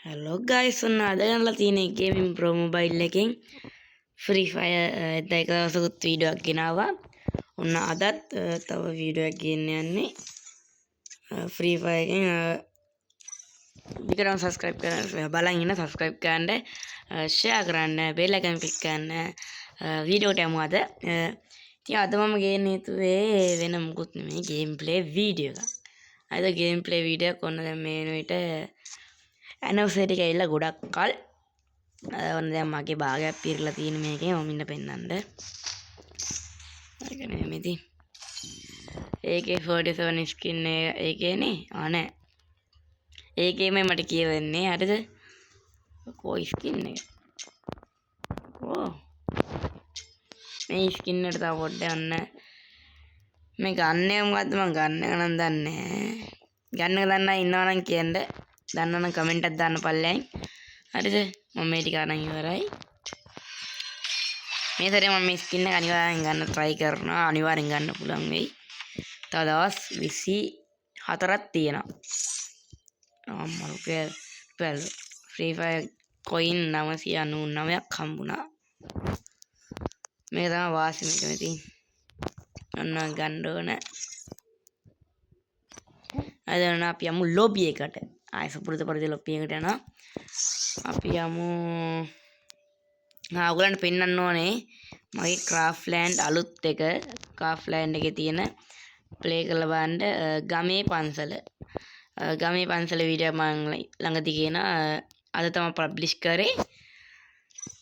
Hello guys, ඔන්න අද ගන්නලා තියෙන ගේමින් ප්‍රෝ මොබයිල් එකෙන් ෆ්‍රී ෆයර් එක දවසකුත් වීඩියෝ එකක් ගෙනාවා. ඔන්න අදත් තව වීඩියෝ එකක් ගෙන්න යන්නේ. ෆ්‍රී ෆයර් එකෙන් විතරක් subscribe කරන්න බලන් ඉන්න subscribe කරන්න, share කරන්න, bell icon click කරන්න. වීඩියෝට යමු අද. ඉතින් අද මම ගේන්න හිතුවේ වෙන මොකුත් නෙමෙයි ගේම් ප්ලේ වීඩියෝ එකක්. අද ගේම් ප්ලේ වීඩියෝ එක ඔන්න දැන් මේ වෙනවිට ඇනිවර්සරි එක ඇවිල්ලා ගොඩක් කල් ඔන්න දැන් මගේ භාගයක් පිරලා තියෙන මේකේ මම ඉන්න පෙන්නන්න. ඒක නෙමෙයි ඉතින් AK47 ස්කින් එක ඒකේනේ. නෑ. ඒකේම මට කියවෙන්නේ හරිද? කොයි ස්කින් එක? ඕ. මේ ස්කින් එකට තව පොඩ්ඩක් යන්න. මේ ගන්න එක මොකද්ද මම ගන්න එක නම් දන්නේ නැහැ. ගන්න එක දන්නා ඉන්නවා නම් කියන්න. දන්නවනම් කමෙන්ට් එකක් දාන්න පල්ලෙන්. හරිද? මම මේ ටික අරන් ඉවරයි. මේ සැරේ මම මේ ස්කින් එක අනිවාර්යෙන් ගන්න try කරනවා. අනිවාර්යෙන් ගන්න පුළුවන් වෙයි. තව දවස් 24ක් තියෙනවා. අම්මා රුපියල් ෆ්‍රී ෆයර් කොයින් 999ක් හම්බුණා. මේක තමයි වාසි මේක ඉතින්. ඔන්න ගන්න ඕන. අද නම් අපි යමු ලොබි එකට. ආයෙ සුපුරුදු පරිදි ලොබි එකට යනවා. අපි යමු. ඔයගලන්ට පෙන්නන්න ඕනේ මගේ ක්‍රාෆ්ට්ලෑන්ඩ් අලුත් එක. ක්‍රාෆ්ට්ලෑන්ඩ් එකේ තියෙන ප්ලේ කරලා බලන්න ගමේ පන්සල. ගමේ පන්සල වීඩියෝ මම ළඟදී කියන අද තමයි පබ්ලිෂ් කරේ.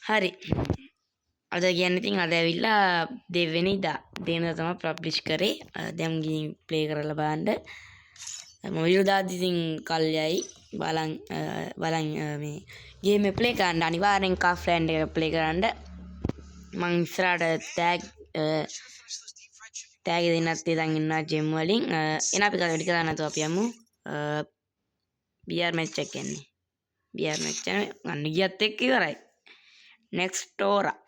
හරි. අද කියන්නේ ඉතින් අද ඇවිල්ලා දෙවෙනිදා දෙවෙනිදා තමයි පබ්ලිෂ් කරේ. දැන් ගිහින් ප්ලේ කරලා බලන්න. මම වීඩියෝ දාද්දි ඉතින් කල්යයි බලන් මේ ගේම් එක ප්ලේ කරන්න අනිවාර්යෙන් ක්‍රාෆ්ට්ලෑන්ඩ් එක ප්ලේ කරන්න. මම ඉස්සරහට ටැග් දෙන්නත් තියන් ඉන්නවා ජෙම් වලින්. එන අපි වැඩි කරන්නේ නැතුව අපි යමු BR මැච් එක එන්නේ. BR මැච් එක ගන්න ගියත් එක්ක ඉවරයි. නෙක්ස්ටෝරා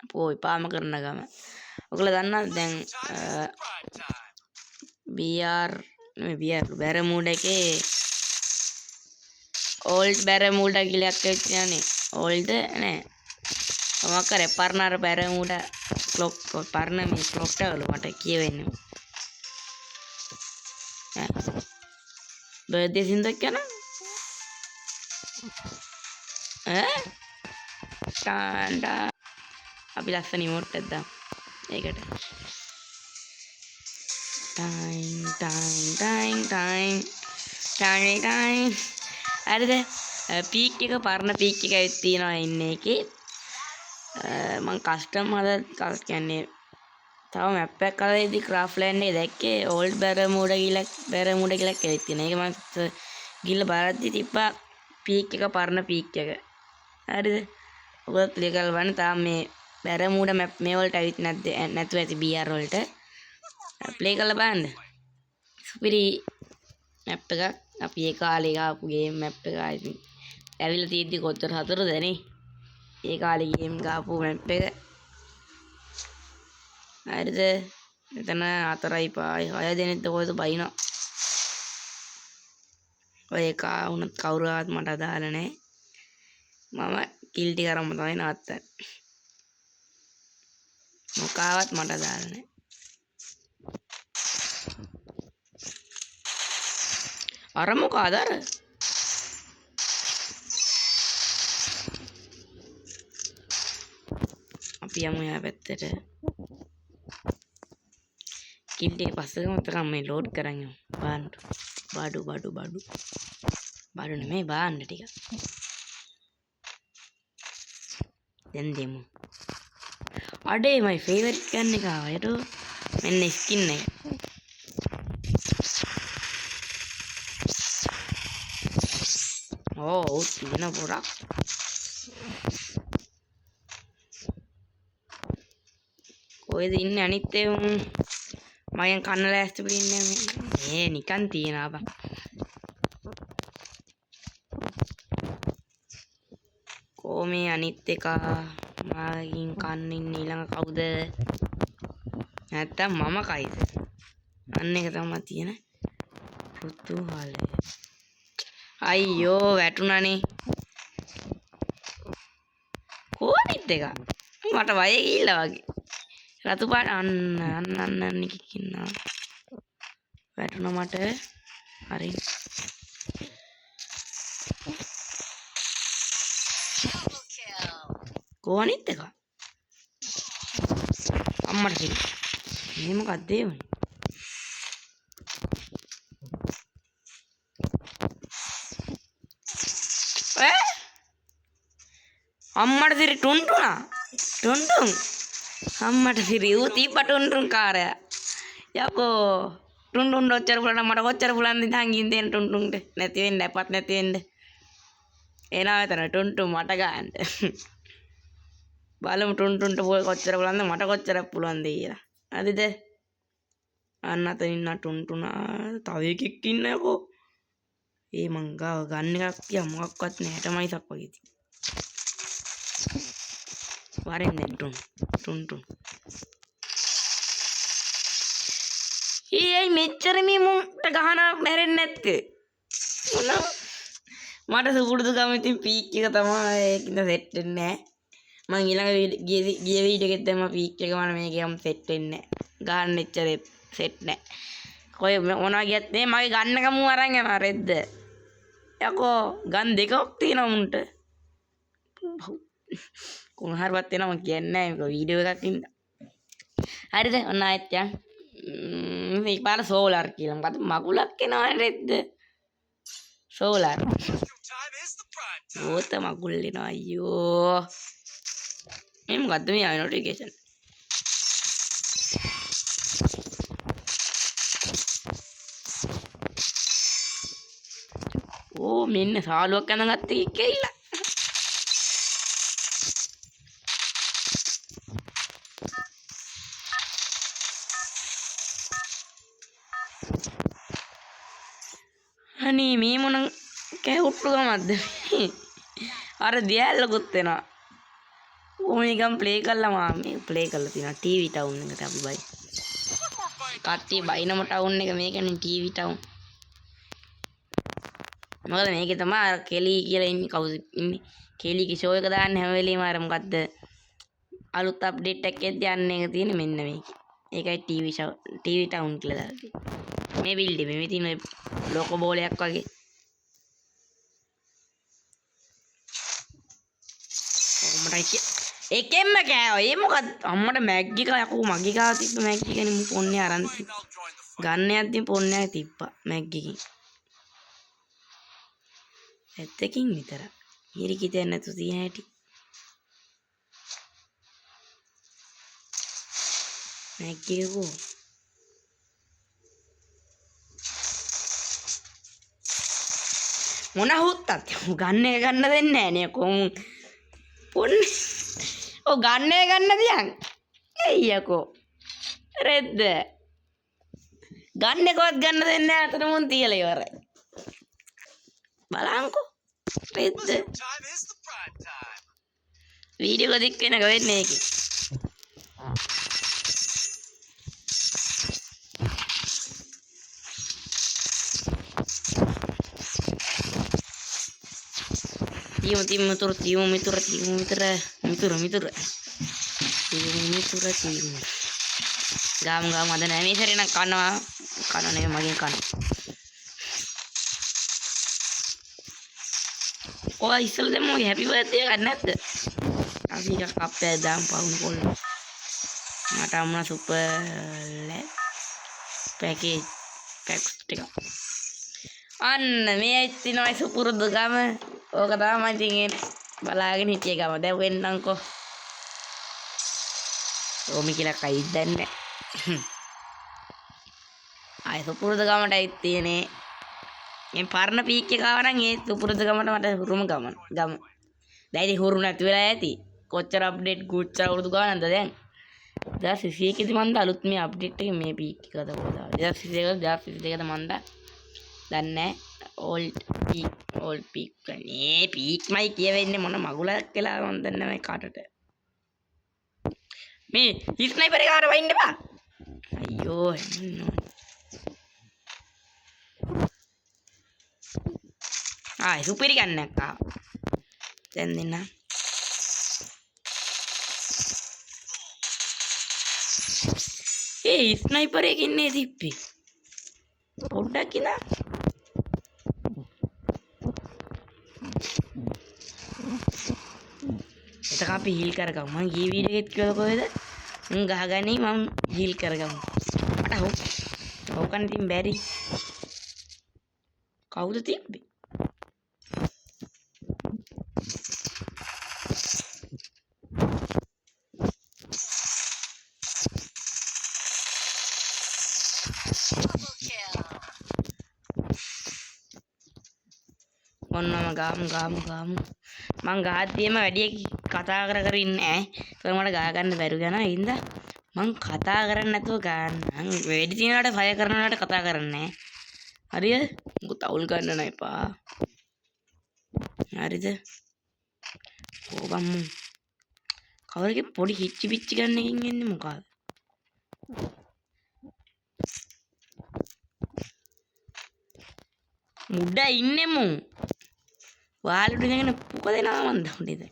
පොයි පාම කරන ගම. ඔයගොල්ලෝ දන්නවද දැන් BR බැරමූඩ එකේ ඕල්ඩ් බැරමූඩ කියලා එකක් තියෙනනේ. ඕල්ඩ් නෑ. මොකක් කරේ පරණ අර බැරමූඩ ක්ලොක් පරණ මේ ක්ලොක් වල මට කියවෙන්නේ. බර්ත්ඩේ සින්දක් යන ටාන්ඩා අපි ලස්සන ඉමෝට් එකක් දාමු. ඒකට ටයිම් හරිද? පීක් එක පරණ පීක් එක ඇවිත් තියෙනවා ඉන්නේ එකේ. මම කස්ටම් කියන්නේ තව මැප් එකක් අරේදී ක්‍රාෆ්ට්ලෑන්ඩ් එක දැක්කේ ඕල්ඩ් බැරමූඩ කියලා ඇවිත් තියෙනවා. ඒක මම ගිහලා බලද්දි තිබ්බා පීක් එක පරණ පීක් එක. හරිද? ඔයගොල්ලෝ ප්ලේ කරලා බලන්න. තාම මේ බැරමූඩ මැප් මේ වලට ඇවිත් නැතුව ඇති BR වලට. ප්ලේ කරලා බලන්න. සුපිරි මැප් එකක්. අපි ඒ කාලේ ගාපු ගේම් මැප් එක ඇවිල්ලා තියෙද්දි කොච්චර හතරද නේ? ඒ කාලේ ගේම් ගාපු මැප් එක. හරිද? එතන 4යි 5යි 6 දෙනෙක් කොහෙද බයිනවා. ඔය කා වුණත් කවුරුවත් මට අදාළ නැහැ. මම කිල් ටික අරන් තමයි නවත්තන්නේ. මොකාවත් මට අදාළ නැහැ. අර මොකද අර? අපි යමු යා පැත්තට. කිල් ටික පස්සෙම උතරම් මේ ලෝඩ් කරන් යමු. බඩු නෙමෙයි බාන්න ටික. දැන් දෙමු. අඩේ මයි ෆේවරිට් ගන්න එක ආවයට මෙන්න ස්කින් එක. ඕ තියෙන පොරක්. කොහෙද ඉන්නේ අනිත් ඒවා? මගෙන් කන්න ලෑස්ති වෙන්නේ මේ නිකන් තියනවා බං. කොහොමේ අනිත් එක මගෙන් කන්න ඉන්නේ ඊළඟ කවුද? නැත්තම් මම කයිද? අන්න එක තමයි තියෙන පුතුහලය. අයියෝ වැටුණනේ කොහොනිත් එක මට වය ගිහිල්ලා වගේ රතු පාට අන්න කින්නවා වැටුණ මට හරි කොහොනිත් එක අම්මට කිව්වා මේ මොකක්ද ඒ වුනේ අම්මට සිරි ටුන්ටුනා ටුන්ටුන් අම්මට සිරි ඌ තිබ්බ ටුන්ටුන් කාරය යකෝ ටුන්ටුන් ඔච්චර පුලන මට කොච්චර පුලන්ද ඉතින් ගින් දෙන්න ටුන්ටුන්ට නැති වෙන්න අපත් නැති වෙන්න එනවා එතන ටුන්ටුන් මට ගන්න බලමු ටුන්ටුන්ට කොච්චර පුලන්ද මට කොච්චරක් පුලන්ද කියලා හරිද අන්න අතන ඉන්න ටුන්ටුනා තව එකෙක් ඉන්න යකෝ ඒ මං ගාව ගන්න එකක් තියා මොකක්වත් නැහැ 60 මයිසක් වගේ තියෙන වරෙන් දැන් ටුන්ටුන් ඊයි මෙච්චර මේ මුන්ට ගහන මැරෙන්නේ නැත්තේ මොන මට සුපුරුදු ගම ඉතින් පීක් එක තමයි ඒකින්ද සෙට් වෙන්නේ නැහැ මං ඊළඟ ගිය වීඩියෝ එකෙත් දැම්ම පීක් එක මම මේකේම සෙට් වෙන්නේ නැහැ ගන්න එච්චර සෙට් නැහැ කොයි මොනවා ගියත් මේ මගේ ගන්න කමු අරන් යනවා රෙද්ද යකෝ ගන් දෙකක් තියෙනවා මුන්ට කොහොමහරිවත් වෙනවා මම කියන්නේ නැහැ මේක වීඩියෝ එකක් ඉන්න හරිද ඔන්න ආයෙත් යන් මේ පාර සෝලාර් කියලා මොකද මගුලක් එනවා රෙද්ද සෝලාර් ඕත මගුල් එනවා අයියෝ මේ මොකද්ද මේ ආයි නොටිෆිකේෂන් ඕ මෙන්න සාලුවක් අඳගත්ත එකෙයිලා අනේ මේ මොන කැවුට්ටු ගමක්ද අර දියැලකුත් වෙනවා ඕනිකම් ප්ලේ කළා මම මේ ප්ලේ කරලා තියෙනවා ටීවී ටවුන් එකට අපි බයි කට්ටිය බයිනම ටවුන් එක මේකනේ ටීවී ටවුන් මොකද මේකේ තමයි අර කෙලි කියලා ඉන්නේ කවුද ඉන්නේ කෙලිගේ ෂෝ එක දාන්න හැම වෙලේම අර මොකද්ද අලුත් අප්ඩේට් එකක් එද්දී යන්නේ එක තියෙන්නේ මෙන්න මේක ඒකයි ටීවී ටවුන් කියලා දාලා තියෙන්නේ මේ බිල්ඩින් මේ තියෙන ලෝකෝ බෝලයක් වගේ ඔම්මටයි එකෙන්ම කෑවා ඒ මොකද අම්මට මැග්ගි කා යකෝ මගේ කා තිබ්බ මැග්ගි කෙනෙක් මු පොන්නේ අරන් ගන්න යද්දි පොන්නේ තිබ්බා මැග්ගිකින් ඇත්තකින් විතර හිරිකිතෙන් නැතු තියෙන හැටි මැග්ගිකෝ මොන හුත්තත් ගන්න එක ගන්න දෙන්නේ නැහැ නේ කොම් පොන්නේ ඔව් ගන්න එක ගන්න දියන් එయ్యකෝ රෙද්ද ගන්න එකවත් ගන්න දෙන්නේ නැහැ අතන මුන් තියලා ඉවරයි බලංකෝ රෙද්ද වීඩියෝ එක දික් වෙනක වෙන්නේ ඒකේ timu mitur gam ada nih seri nak kana nih magin kana oh isel deh mau happy birthday kan net tapi jak kape dam paun kol mata mana super package tiga an me itu noy super dugama ඕක තමයි ඉතින් බලාගෙන හිටිය ගම දැන් වෙන්නම්කෝ ඕමි කියලා කයිද දන්නේ ආය සුපුරුදු ගමටයි තියෙන්නේ මේ පරණ පීක් එක ආව නම් ඒ සුපුරුදු ගමට මට හුරුම ගම දැන් ඉතින් හුරු නැති වෙලා ඇති කොච්චර අප්ඩේට් ගුච්චර අවුරුදු ගානක්ද දැන් 2021 දී මන්ද අලුත් මේ අප්ඩේට් එක මේ පීක් එකද කොහොමද 2022 ද මන්ද දන්නේ ඕල්ඩ් පීක් නේ පීක් මයි කියවෙන්නේ මොන මගුලක් කියලා මන් දන්නේ නැහැ කාටට මේ ස්නයිපර් එක ආර වයින්න බා අයියෝ සුපිරි ගන්නක් ආවා. දැන් දෙන්න. ස්නයිපර් එකකින් ඉන්නේ තිප්පි. පොඩ්ඩක් ඉඳලා. එතක අපි හීල් කරගමු. මං ගිය වීඩියෝ එකෙත් කිව්වා කොහෙද? මං ගහගන්නේ මං හීල් කරගමු. මට හොකන් ඉතින් බැරි. කවුද තිබ්බේ? ඔන්නම ගාමු මං ගහද්දිම වැඩි කතා කර ඉන්නේ ඈ මට ගහ ගන්න බැරි යනවා ඉඳ මං කතා කරන්නේ නැතුව ගන්න වැඩි තියනකට ෆයර් කරනවට කතා කරන්නේ හරිද මොකද තවුල් ගන්න නෑ එපා හරිද ඕගම්මු කවුරුගේ පොඩි හිච්චි පිච්චි ගන්න එකකින් එන්නේ මොකද මුඩ ඉන්නේ මු වාලුට ඉඳගෙන පුක දෙනවා මන්ද උඩේද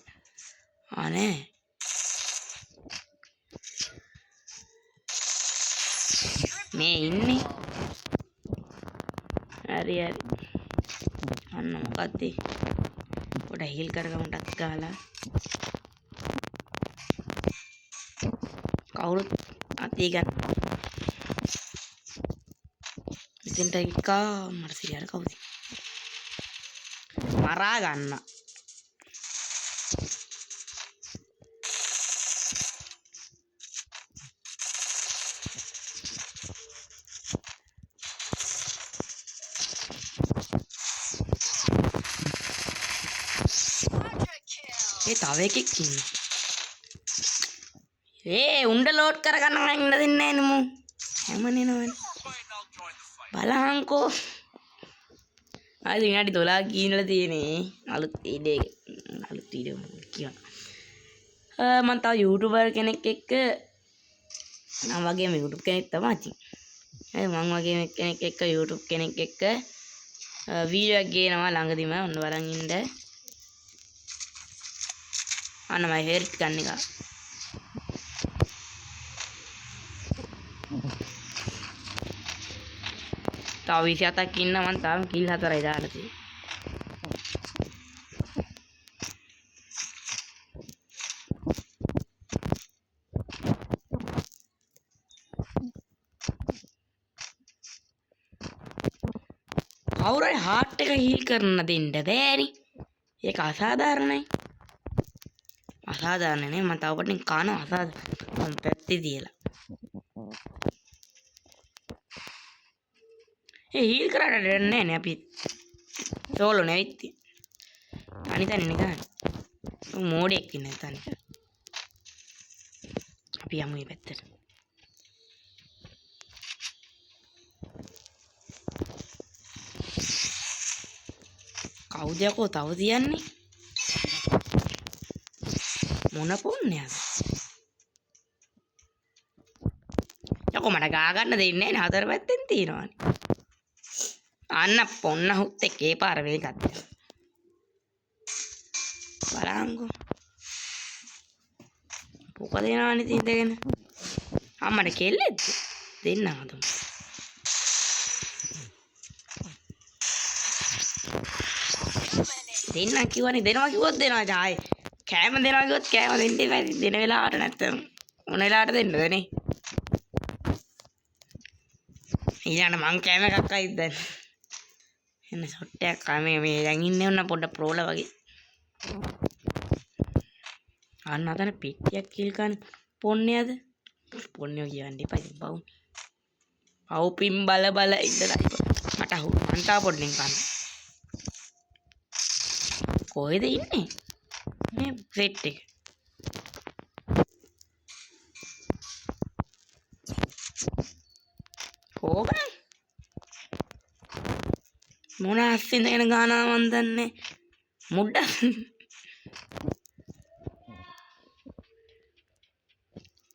අනේ මේ ඉන්නේ හරි අන්න මොකද්ද පොඩ හීල් කරගමු ටක් ගාලා කවුරුත් අතේ ගන්න මෙතෙන්ට එකා මට සිරියර කවුද මරා ගන්න තව එකෙක් ඉන්නේ උණ්ඩ ලෝඩ් කරගන්න මම ඉන්න දෙන්නේ නැහැ නමු හැම නෙනවනේ බලහන්කෝ ආයෙ විනාඩි 12ක් ගිහිනලා තියෙන්නේ අලුත් වීඩියෝ කියන්න මම තව YouTuber කෙනෙක් එක්ක මම වගේම YouTube කෙනෙක් තමයි ඉතින් මම වගේම කෙනෙක් එක්ක YouTube කෙනෙක් එක්ක වීඩියෝ එකක් ගේනවා ළඟදිම ඔන්න බලන් ඉන්න අන්න මම හේර් ගන්න එක තව 27ක් ඉන්න මම තාම කිල් 4යි දාලා තියෙන්නේ කවුරුයි හાર્ට් එක හීල් කරන්න දෙන්න බෑනේ ඒක අසාධාරණයි අසාධාරණ නේ මම තව පටින් කනවා අසාධාරණ මම පැත්තේ තියලා හීල් කරාට දෙන්නේ නැහැ අපි සෝලෝ නෙවෙයි අනිතන්නේ නිකන් මෝඩෙක් ඉන්නේ තනි අපි යමු මේ පැත්තට කවුද යකෝ තව තියන්නේ මොන පොන්නේද යකෝ මට ගා ගන්න දෙන්නේ නැහැ හතර පැත්තෙන් තියනවානේ අන්න පොන්න හුත් එකේ පාර වේ ගත්තා බලංගෝ පොක දෙනවානේ තින්දගෙන අම්මට කෙල්ලෙද්ද දෙන්න හදමු දෙන්න කිව්වනේ දෙනවා කිව්වොත් දෙනවා ජායි කෑම දෙනවා කිව්වොත් කෑම දෙන්න එපා දෙන වෙලාවට නැත්තම් මොන වෙලාවට දෙන්නද නේ ඊළඟ මං කෑම එකක් අයිද දැන් එන්න ෂොට් එකක් මේ දැන් ඉන්නේ උන්න පොඩ ප්‍රෝලා වගේ අන්න අතන පිටියක් කිල් ගන්න පොන්නේද පොන්නේ කියන්නේ ඉපයි බවුන් පව් පින් බල ඉඳලා මට අහු අන්තා පොඩ්ඩෙන් ගන්න කොහෙද ඉන්නේ මේ සෙට් එක කොහොමද මොන අස්සින්ද එන ගානා මන් දන්නේ මුඩ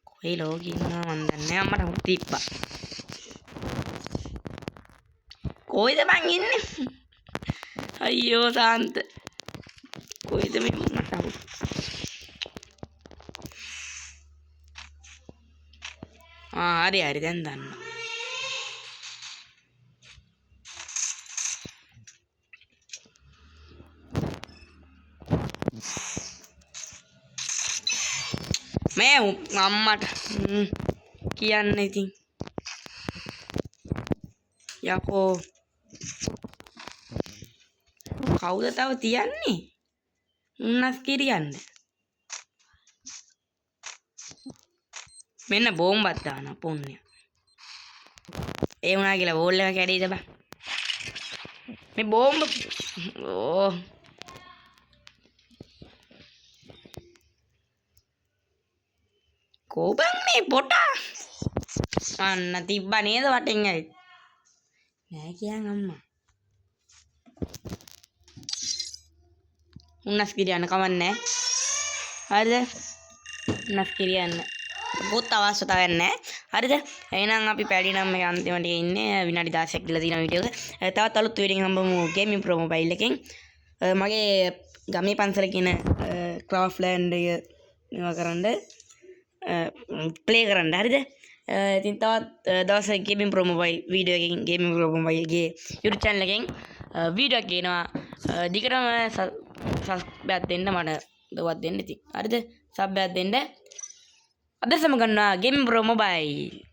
කොයි ලෝකෙ ඉන්නවා මන් දන්නේ අම්මට හුත් තිබ්බා කොයිද මං ඉන්නේ අයියෝ සාන්ත කොයිද මේ මට හරි හරි දැන් දන්න මේ අම්මට කියන්න ඉතින් යකෝ කවුද තව තියන්නේ උන්නස් කිරියන්න මෙන්න බෝම්බත් දාන පුණ්‍ය ඒ වුණා කියලා බෝල් එක කැඩීද බං මේ බෝම්බ ඕ කෝබන් මේ පොටා අන්න තිබ්බා නේද වටෙන් ඇවිත් නෑ කියන් අම්මා උන්නස් කිරියන්න කවන්නේ හරිද උන්නස් කිරියන්න පොත් අවශ්‍යතාවයක් නැහැ හරිද එහෙනම් අපි පැඩි නම් එක අන්තිමට ඉන්නේ විනාඩි 16ක් දීලා තියෙන වීඩියෝ එක තවත් අලුත් වීඩියෝ එකක් හම්බමු ගේමින් ප්‍රෝ මොබයිල් එකෙන් මගේ ගමේ පන්සල කියන ක්‍රාෆ්ට්ලෑන්ඩ් එක මේවා කරන්න ප්ලේ කරන්න හරිද ඉතින් තවත් දවසක ගේමින් ප්‍රෝ මොබයිල් වීඩියෝ එකකින් ගේමින් ප්‍රෝ මොබයිල් ගේ YouTube channel එකෙන් වීඩියෝ එකක් ගේනවා දිගටම සබ් එකක් දෙන්න මට දවස් දෙන්න ඉතින් හරිද සබ් එකක් දෙන්න අද සමගන්නවා ගේමින් ප්‍රෝ මොබයිල්